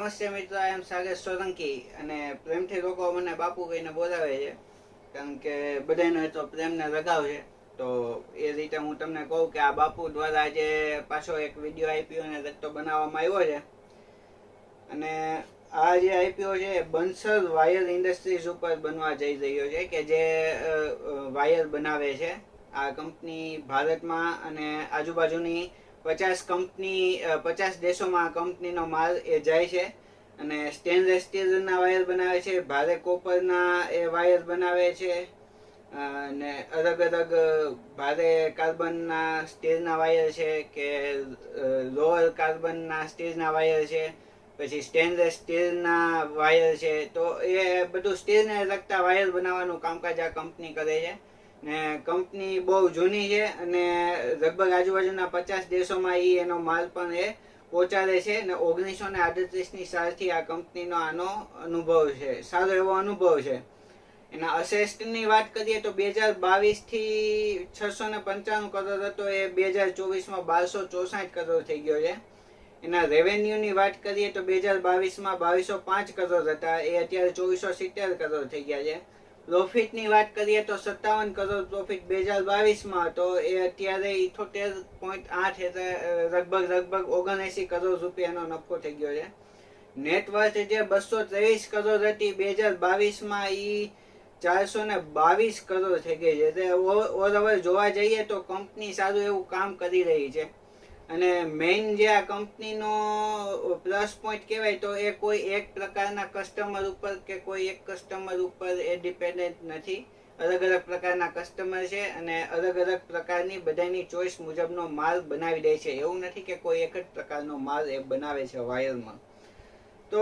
નમસ્તે મિત્રો, આઈ એમ સાગર સોલંકી અને પ્રેમથી લોકો મને બાપુ કહીને બોલાવે છે કારણ કે બધાનો તો પ્રેમને લગાવ છે. તો એ રીતે હું તમને કહું કે આ બાપુ દ્વારા આજે પાછો એક વિડીયો આઈપીઓ ને લગતો બનાવવામાં આવ્યો છે. અને આ જે આઈપીઓ છે બંસલ વાયર ઇન્ડસ્ટ્રીઝ ઉપર બનવા જઈ રહ્યો છે કે જે વાયર બનાવે છે. આ કંપની ભારતમાં અને આજુબાજુની 50 દેશોમાં કંપનીનો માલ એ જાય છે. અને સ્ટેનલેસ સ્ટીલના વાયર બનાવે છે, ભારે કોપરના એ વાયર બનાવે છે, અને અલગ અલગ ભારે કાર્બનના સ્ટીલના વાયર છે કે લોઅર કાર્બનના સ્ટીલના વાયર છે, પછી સ્ટેનલેસ સ્ટીલના વાયર છે. તો એ બધું સ્ટીલને લગતા વાયર બનાવવાનું કામકાજ આ કંપની કરે છે. ને કંપની બહુ જૂની છે અને લગભગ આજુબાજુના 50 દેશોમાં એનો માલ પણ એ પહોંચાડે છે. ને 1938ની સાલથી આ કંપનીનો આનો અનુભવ છે, સારો એવો અનુભવ છે. એના અસેસ્ટની વાત કરીએ તો 2022થી 695 કરોડ હતો, એ 2024માં 1264 કરોડ થઈ ગયો છે. એના રેવન્યુની વાત કરીએ તો 2022માં 2205 કરોડ હતા, એ અત્યારે 2470 કરોડ થઈ ગયા છે. પ્રોફિટની વાત કરીએ તો 57 કરોડ પ્રોફિટ 2022માં હતો, એ અત્યારે 78.8 એટલે લગભગ 79 કરોડ રૂપિયાનો નફો થઈ ગયો છે. નેટવર્થ જે 223 કરોડ હતી 2022માં એ 422 કરોડ થઈ ગઈ છે. એટલે ઓવરઓલ જોવા જઈએ તો કંપની સારું એવું કામ કરી રહી છે. અને મેઇન જે આ કંપનીનો પ્લસ પોઈન્ટ કહેવાય તો એ કોઈ એક પ્રકારના કસ્ટમર ઉપર કે કોઈ એક કસ્ટમર ઉપર એ ડિપેન્ડન્ટ નથી. અલગ અલગ પ્રકારના કસ્ટમર છે અને અલગ અલગ પ્રકારની બધાની ચોઈસ મુજબનો માલ બનાવી દે છે. એવું નથી કે કોઈ એક જ પ્રકારનો માલ એ બનાવે છે વાયરમાં. તો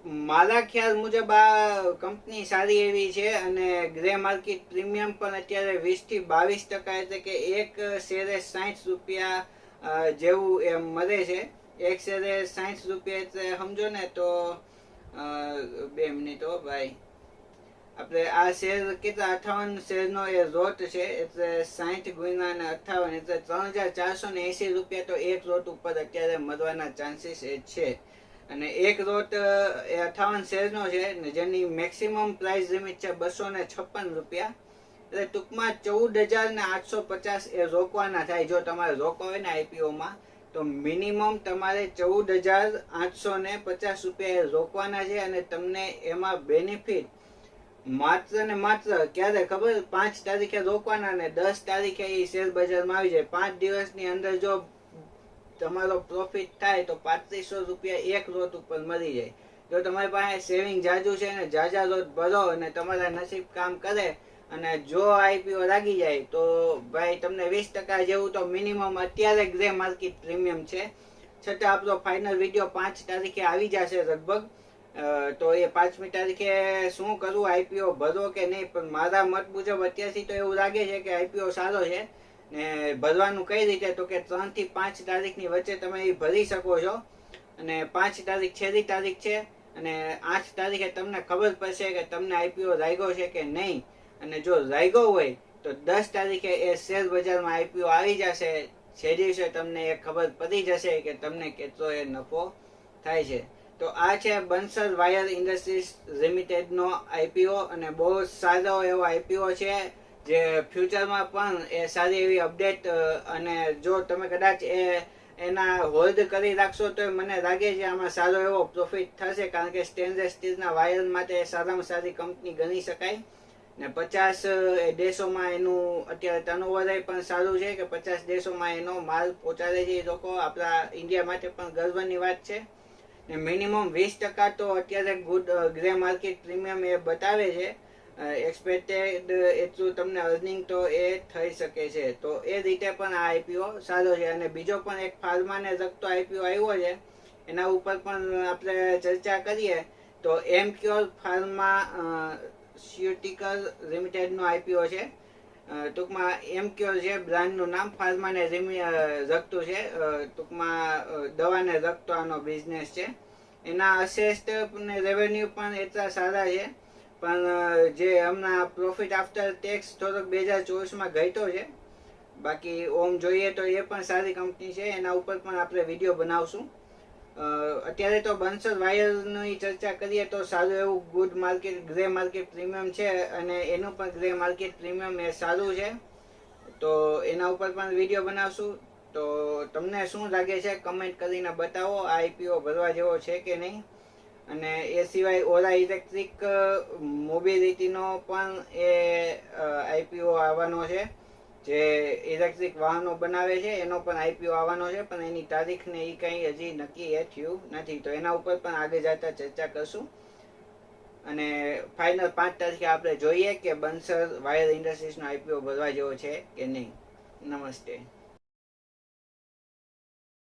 મારા ખ્યાલ મુજબ આ કંપની સારી એવી છે અને ગ્રે માર્કેટ પ્રીમિયમ પણ અત્યારે 20-22%, એટલે કે એક શેરે 60 રૂપિયા જેવું એમ મળે છે. એક શેરે 60 રૂપિયા એટલે સમજો ને તો 2 મિનિટ હો ભાઈ, આપણે આ શેર કેટલા 58 શેરનો એ રોટ છે, એટલે 60 ગુણ્યા ને 58 એટલે 3480 રૂપિયા તો એક રોટ ઉપર અત્યારે મળવાના ચાન્સીસ એ છે. અને એક રોટ એ 58 શેરનો છે ને જેની મેક્સિમમ પ્રાઇસ લિમિટ છે 256 રૂપિયા. એટલે ટૂંકમાં 14,850 એ રોકવાના થાય. જો તમારે રોકવા હોય ને આઈપીઓમાં તો મિનિમમ તમારે 14,850 રૂપિયા એ રોકવાના છે. અને તમને એમાં બેનિફિટ માત્ર ને માત્ર ક્યારે ખબર, 5 તારીખે રોકવાના ને 10 તારીખે એ શેર બજારમાં આવી જાય. 5 દિવસની અંદર જો તમારો પ્રોફિટ થાય તો 3500 રૂપિયા એક રોટ ઉપર મળી જાય. જો તમારી પાસે સેવિંગ જાજુ છે ને જાજા રોટ ભરો અને તમારા નસીબ કામ કરે અને જો આઈપીઓ લાગી જાય તો ભાઈ તમને 20% જેવું તો મિનિમમ અત્યારે ગ્રે માર્કેટ પ્રીમિયમ છે. છતાં આપણો ફાઇનલ વિડીયો 5 તારીખે આવી જશે લગભગ. તો એ 5મી તારીખે શું કરવું, આઈપીઓ ભરો કે નહીં, પણ મારા મત મુજબ અત્યારથી તો એવું લાગે છે કે આઈપીઓ સારો છે. ને ભરવાનું કઈ રીતે, તો કે 3 થી 5 તારીખની વચ્ચે તમે એ ભરી શકો છો. અને 5 તારીખ છેલ્લી તારીખ છે અને 8 તારીખે તમને ખબર પડશે કે તમને આઈપીઓ લાગ્યો છે કે નહીં. અને જો લાગ્યો હોય તો 10 તારીખે એ શેર બજારમાં આઈપીઓ આવી જશે. જે દિવસે તમને એ ખબર પડી જશે કે તમને કેટલો એ નફો થાય છે. તો આ છે બંસલ વાયર ઇન્ડસ્ટ્રીઝ લિમિટેડનો આઈપીઓ અને બહુ સારો એવો આઈપીઓ છે જે ફ્યુચરમાં પણ એ સારી એવી અપડેટ, અને જો તમે કદાચ એના હોલ્ડ કરી રાખશો તો મને લાગે છે આમાં સારો એવો પ્રોફિટ થશે. કારણ કે સ્ટેનલેસ સ્ટીલના વાયર માટે સારામાં સારી કંપની ગણી શકાય. ને 50 દેશોમાં એનું અત્યારે ટર્નઓવર પણ સારું છે કે 50 દેશોમાં એનો માલ પહોંચાડે છે એ લોકો. આપણા ઇન્ડિયા માટે પણ ગર્વની વાત છે. ને મિનિમમ 20% તો અત્યારે ગુડ ગ્રે માર્કેટ પ્રીમિયમ એ બતાવે છે. એક્સપેક્ટેડ એટલું તમને અર્નિંગ તો એ થઈ શકે છે. તો એ રીતે પણ આ આઈપીઓ સારો છે. અને બીજો પણ એક ફાર્માને લગતો આઈપીઓ આવ્યો છે, એના ઉપર પણ આપણે ચર્ચા કરીએ તો એમક્યોર ફાર્માસ્યુટિકલ લિમિટેડનો આઈપીઓ છે. ટૂંકમાં એમક્યોર છે બ્રાન્ડનું નામ, ફાર્માને લગતું છે. ટૂંકમાં દવાને લગતો આનો બિઝનેસ છે. એના અસેસ્ટ ને રેવન્યુ પણ એટલા સારા છે, પણ જે હમણાં પ્રોફિટ આફ્ટર ટેક્સ થોડોક 2024માં ઘટ્યો છે. બાકી ઓમ જોઈએ તો એ પણ સારી કંપની છે, એના ઉપર પણ આપણે વિડીયો બનાવશું. અત્યારે તો બંસર વાયરની ચર્ચા કરીએ તો સારું એવું good market grey market premium છે, અને એનું પણ ગ્રે માર્કેટ પ્રીમિયમ એ સારું છે, તો એના ઉપર પણ વિડીયો બનાવશું. તો તમને શું લાગે છે કમેન્ટ કરીને બતાવો, આ આઈપીઓ ભરવા જેવો છે કે નહીં. અને એ સિવાય ઓલા ઇલેક્ટ્રિક મોબિલિટીનો પણ એ આઈપીઓ આવવાનો છે, જે ઇલેક્ટ્રિક વાહનો બનાવે છે એનો પણ આઈપીઓ આવવાનો છે, પણ એની તારીખ ને એ કંઈ હજી નક્કી એ થયું નથી, તો એના ઉપર પણ આગળ જતા ચર્ચા કરશું. અને ફાઇનલ 5 તારીખે આપણે જોઈએ કે બંસર વાયર ઇન્ડસ્ટ્રીઝનો આઈપીઓ ભરવા જેવો છે કે નહીં. નમસ્તે.